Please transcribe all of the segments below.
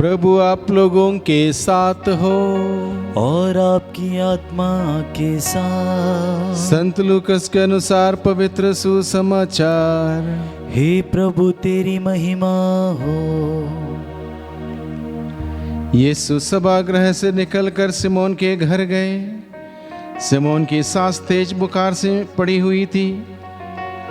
प्रभु आप लोगों के साथ हो और आपकी आत्मा के साथ। संत लूकस के अनुसार पवित्र सुसमाचार। हे प्रभु तेरी महिमा हो। यीशु सभागृह से निकलकर सिमोन के घर गए। सिमोन की सास तेज बुखार से पड़ी हुई थी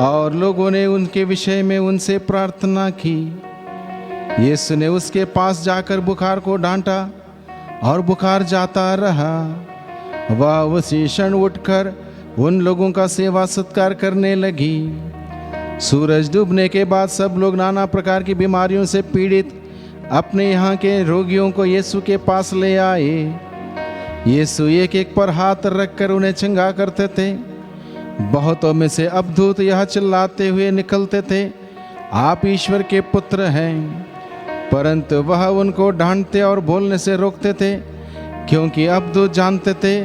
और लोगों ने उनके विषय में उनसे प्रार्थना की। यीशु ने उसके पास जाकर बुखार को डांटा और बुखार जाता रहा। वह उसी क्षण उठकर उन लोगों का सेवा सत्कार करने लगी। सूरज डूबने के बाद सब लोग नाना प्रकार की बीमारियों से पीड़ित अपने यहाँ के रोगियों को यीशु के पास ले आए। यीशु एक एक पर हाथ रखकर उन्हें चंगा करते थे। बहुतों में से अबदूत यह चिल्लाते हुए निकलते थे, आप ईश्वर के पुत्र हैं। परंतु वह उनको डांटते और बोलने से रोकते थे, क्योंकि अबदूत जानते थे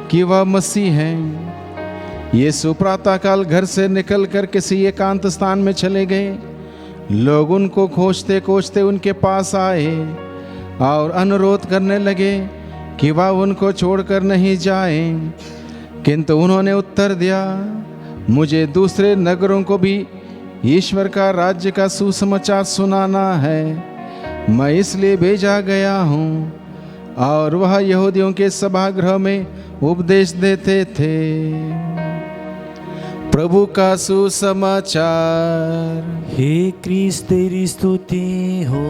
कि वह मसीह हैं। यीशु प्रातःकाल घर से निकलकर किसी एकांत स्थान में चले गए। लोग उनको खोजते खोजते उनके पास आए और अनुरोध करने लगे कि वह उनको छोड़कर नहीं जाएं। किंतु उन्होंने उत्तर दिया, मुझे दूसरे नगरों को भी ईश्वर का राज्य का सुसमाचार सुनाना है। मैं इसलिए भेजा गया हूँ। और वह यहूदियों के सभागृह में उपदेश देते थे। प्रभु का सुसमाचार। हे क्रिस्त तेरी स्तुति हो।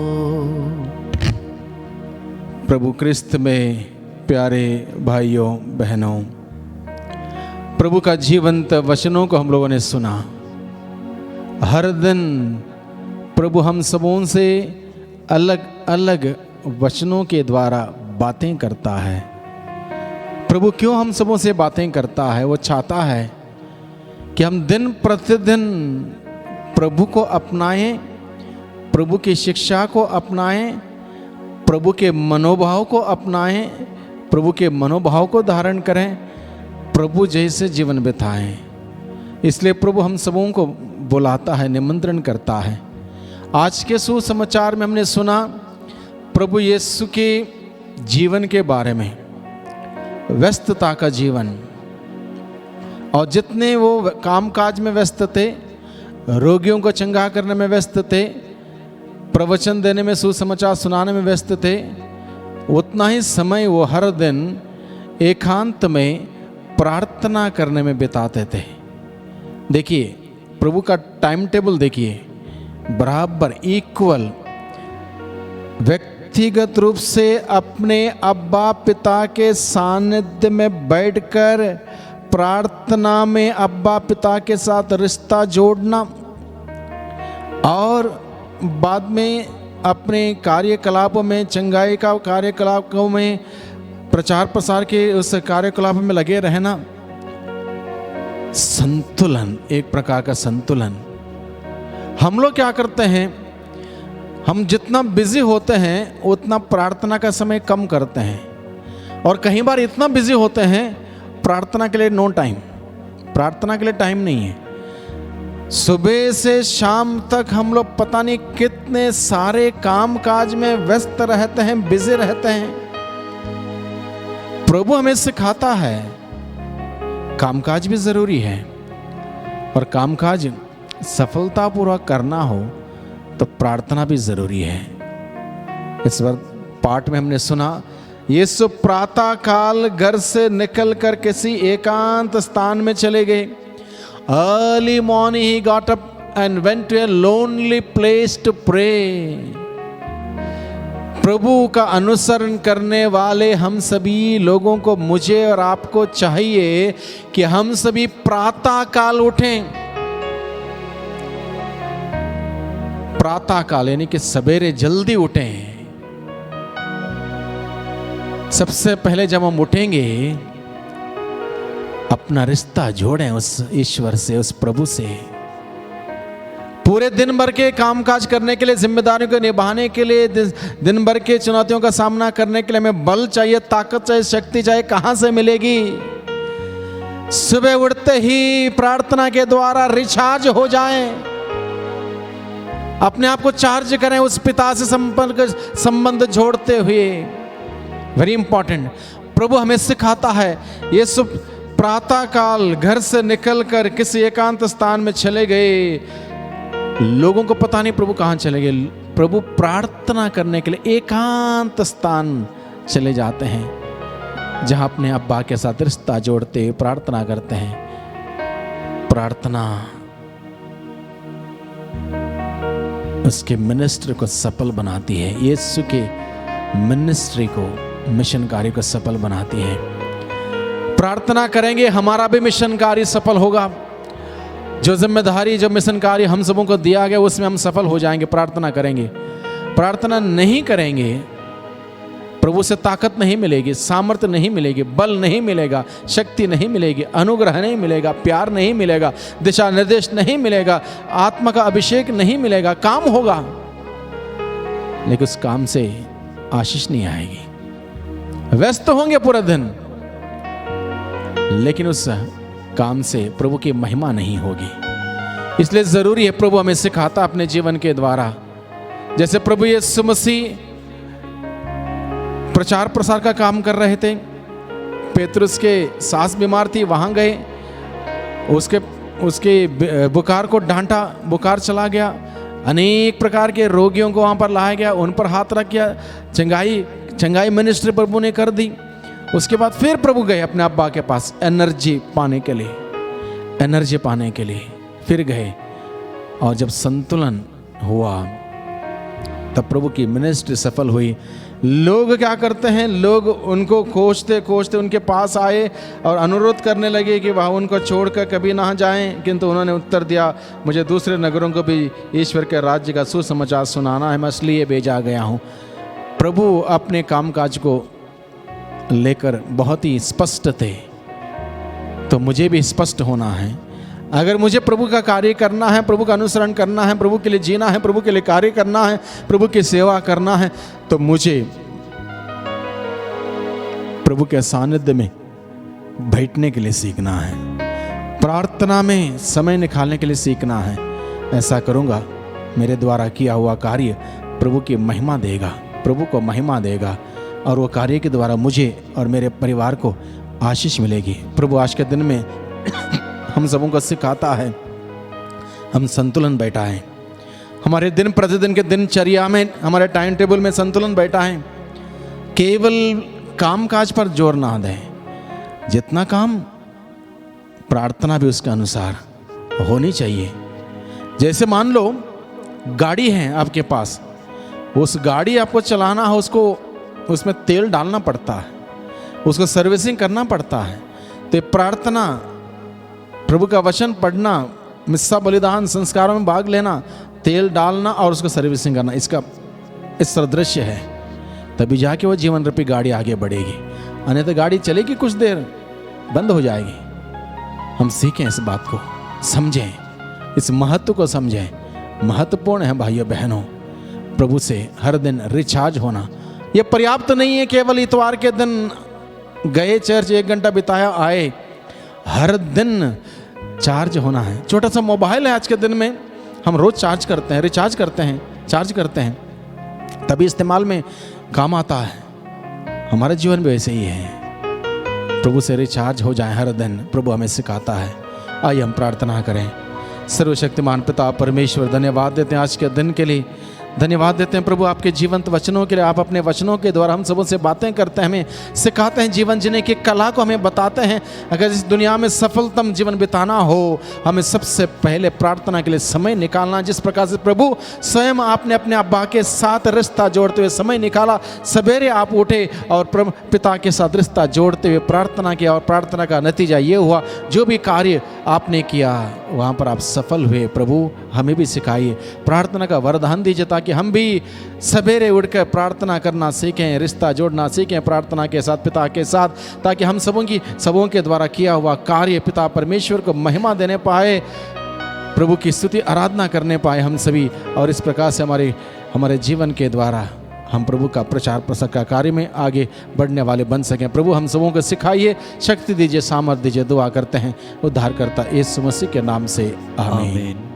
प्रभु क्रिस्त में प्यारे भाइयों बहनों, प्रभु का जीवंत वचनों को हम लोगों ने सुना। हर दिन प्रभु हम सबों से अलग अलग वचनों के द्वारा बातें करता है। प्रभु क्यों हम सबों से बातें करता है? वो चाहता है कि हम दिन प्रतिदिन प्रभु को अपनाएं, प्रभु की शिक्षा को अपनाएं, प्रभु के मनोभाव को अपनाएं, प्रभु के मनोभाव को धारण करें, प्रभु जैसे जीवन बिताएं। इसलिए प्रभु हम सबों को बुलाता है, निमंत्रण करता है। आज के सुसमाचार में हमने सुना प्रभु यीशु के जीवन के बारे में, व्यस्तता का जीवन, और जितने वो कामकाज में व्यस्त थे, रोगियों को चंगा करने में व्यस्त थे, प्रवचन देने में, सुसमाचार सुनाने में व्यस्त थे, उतना ही समय वो हर दिन एकांत में प्रार्थना करने में बिताते थे। देखिए प्रभु का टाइम टेबल देखिए, बराबर इक्वल, व्यक्तिगत रूप से अपने अब्बा पिता के सानिध्य में बैठकर प्रार्थना में अब्बा पिता के साथ रिश्ता जोड़ना, और बाद में अपने कार्यकलापों में, चंगाई का कार्यकलापों में, प्रचार प्रसार के उस कार्यकलापों में लगे रहना। संतुलन, एक प्रकार का संतुलन। हम लोग क्या करते हैं, हम जितना बिजी होते हैं उतना प्रार्थना का समय कम करते हैं, और कई बार इतना बिजी होते हैं प्रार्थना के लिए नो टाइम, प्रार्थना के लिए टाइम नहीं है। सुबह से शाम तक हम लोग पता नहीं कितने सारे काम काज में व्यस्त रहते हैं, बिजी रहते हैं। प्रभु हमें सिखाता है कामकाज भी जरूरी है, और कामकाज सफलतापूर्वक करना हो तो प्रार्थना भी जरूरी है। इस बार पाठ में हमने सुना, यीशु प्रातः काल घर से निकलकर किसी एकांत स्थान में चले गए। अर्ली मॉर्निंग ही got up and went to a lonely place to pray. प्रभु का अनुसरण करने वाले हम सभी लोगों को, मुझे और आपको चाहिए कि हम सभी प्रातः काल उठें। प्रातः काल यानी कि सवेरे जल्दी उठें। सबसे पहले जब हम उठेंगे, अपना रिश्ता जोड़ें उस ईश्वर से, उस प्रभु से। पूरे दिन भर के कामकाज करने के लिए, जिम्मेदारियों को निभाने के लिए, दिन भर के चुनौतियों का सामना करने के लिए हमें बल चाहिए, ताकत चाहिए, शक्ति चाहिए। कहां से मिलेगी? सुबह उठते ही प्रार्थना के द्वारा रिचार्ज हो जाएं। अपने आप को चार्ज करें उस पिता से संबंध जोड़ते हुए। Very important. प्रभु हमें सिखाता है, यीशु प्रातः काल घर से निकलकर किसी एकांत स्थान में चले गए। लोगों को पता नहीं प्रभु कहाँ चले गए। प्रभु प्रार्थना करने के लिए एकांत स्थान चले जाते हैं, जहां अपने अब्बा के साथ रिश्ता जोड़ते हुए प्रार्थना करते हैं। प्रार्थना उसके मिनिस्ट्री को सफल बनाती है, यीशु के मिनिस्ट्री को, मिशन कार्य को सफल बनाती है। प्रार्थना करेंगे, हमारा भी मिशन कार्य सफल होगा। जो जिम्मेदारी, जो मिशन कार्य हम सबों को दिया गया, उसमें हम सफल हो जाएंगे। प्रार्थना करेंगे। प्रार्थना नहीं करेंगे, प्रभु से ताकत नहीं मिलेगी, सामर्थ्य नहीं मिलेगी, बल नहीं मिलेगा, शक्ति नहीं मिलेगी, अनुग्रह नहीं मिलेगा, प्यार नहीं मिलेगा, दिशा निर्देश नहीं मिलेगा, आत्मा का अभिषेक नहीं मिलेगा। काम होगा, लेकिन उस काम से आशीष नहीं आएगी। व्यस्त होंगे पूरा दिन, लेकिन उस काम से प्रभु की महिमा नहीं होगी। इसलिए जरूरी है, प्रभु हमें सिखाता अपने जीवन के द्वारा। जैसे प्रभु यीशु मसीह प्रचार प्रसार का काम कर रहे थे, पेतरुस के सास बीमार थी, वहां गए, उसके बुखार को डांटा, बुखार चला गया। अनेक प्रकार के रोगियों को वहां पर लाया गया, उन पर हाथ रख गया, चंगाई मिनिस्ट्री प्रभु ने कर दी। उसके बाद फिर प्रभु गए अपने अब्बा के पास एनर्जी पाने के लिए, फिर गए। और जब संतुलन हुआ, तब प्रभु की मिनिस्ट्री सफल हुई। लोग क्या करते हैं, लोग उनको खोजते खोजते उनके पास आए और अनुरोध करने लगे कि वह उनको छोड़कर कभी ना जाएं, किंतु उन्होंने उत्तर दिया, मुझे दूसरे नगरों को भी ईश्वर के राज्य का सुसमाचार सुनाना है, मैं इसलिए भेजा गया हूँ। प्रभु अपने कामकाज को लेकर बहुत ही स्पष्ट थे, तो मुझे भी स्पष्ट होना है। अगर मुझे प्रभु का कार्य करना है, प्रभु का अनुसरण करना है, प्रभु के लिए जीना है, प्रभु के लिए कार्य करना है, प्रभु की सेवा करना है, तो मुझे प्रभु के सानिध्य में बैठने के लिए सीखना है, प्रार्थना में समय निकालने के लिए सीखना है। ऐसा करूंगा, मेरे द्वारा किया हुआ कार्य प्रभु की महिमा देगा, प्रभु को महिमा देगा, और वो कार्य के द्वारा मुझे और मेरे परिवार को आशीष मिलेगी। प्रभु आज के दिन में हम सबों को सिखाता है, हम संतुलन बैठा है, हमारे दिन प्रतिदिन के दिनचर्या में, हमारे टाइम टेबल में संतुलन बैठा है। केवल कामकाज पर जोर ना दें, जितना काम, प्रार्थना भी उसके अनुसार होनी चाहिए। जैसे मान लो गाड़ी है आपके पास, उस गाड़ी आपको चलाना है, उसमें तेल डालना पड़ता है, उसको सर्विसिंग करना पड़ता है। तो प्रार्थना, प्रभु का वचन पढ़ना, मिस्सा बलिदान संस्कारों में भाग लेना, तेल डालना और उसको सर्विसिंग करना, इसका इस सदृश्य है। तभी जाके वो जीवन रूपी गाड़ी आगे बढ़ेगी, अन्यथा गाड़ी चलेगी कुछ देर, बंद हो जाएगी। हम सीखें इस बात को, समझें, इस महत्व को समझें। महत्वपूर्ण है भाइयों बहनों, प्रभु से हर दिन रिचार्ज होना। यह पर्याप्त नहीं है केवल इतवार के दिन गए चर्च, 1 घंटा बिताया, आए। हर दिन चार्ज होना है। छोटा सा मोबाइल है आज के दिन में, हम रोज चार्ज करते हैं, रिचार्ज करते हैं, चार्ज करते हैं, तभी इस्तेमाल में काम आता है। हमारे जीवन भी वैसे ही है, प्रभु से रिचार्ज हो जाए हर दिन, प्रभु हमें सिखाता है। आइए हम प्रार्थना करें। सर्वशक्तिमान पिता परमेश्वर, धन्यवाद देते हैं आज के दिन के लिए, धन्यवाद देते हैं प्रभु आपके जीवंत वचनों के लिए। आप अपने वचनों के द्वारा हम सबों से बातें करते हैं, हमें सिखाते हैं, जीवन जीने की कला को हमें बताते हैं। अगर इस दुनिया में सफलतम जीवन बिताना हो, हमें सबसे पहले प्रार्थना के लिए समय निकालना। जिस प्रकार से प्रभु स्वयं आपने अपने अब्बा के साथ रिश्ता जोड़ते हुए समय निकाला, सवेरे आप उठे और पिता के साथ रिश्ता जोड़ते हुए प्रार्थना किया, और प्रार्थना का नतीजा ये हुआ, जो भी कार्य आपने किया वहाँ पर आप सफल हुए। प्रभु हमें भी सिखाइए, प्रार्थना का वरदान दीजिए, ताकि हम भी सवेरे उठकर प्रार्थना करना सीखें, रिश्ता जोड़ना सीखें प्रार्थना के साथ, पिता के साथ, ताकि हम सबों के द्वारा किया हुआ कार्य पिता परमेश्वर को महिमा देने पाए, प्रभु की स्तुति आराधना करने पाए हम सभी। और इस प्रकार से हमारे जीवन के द्वारा हम प्रभु का प्रचार प्रसार का कार्य में आगे बढ़ने वाले बन सकें। प्रभु हम सबों को सिखाइए, शक्ति दीजिए, सामर्थ दीजिए। दुआ करते हैं उद्धारकर्ता यीशु मसीह के नाम से, आमीन।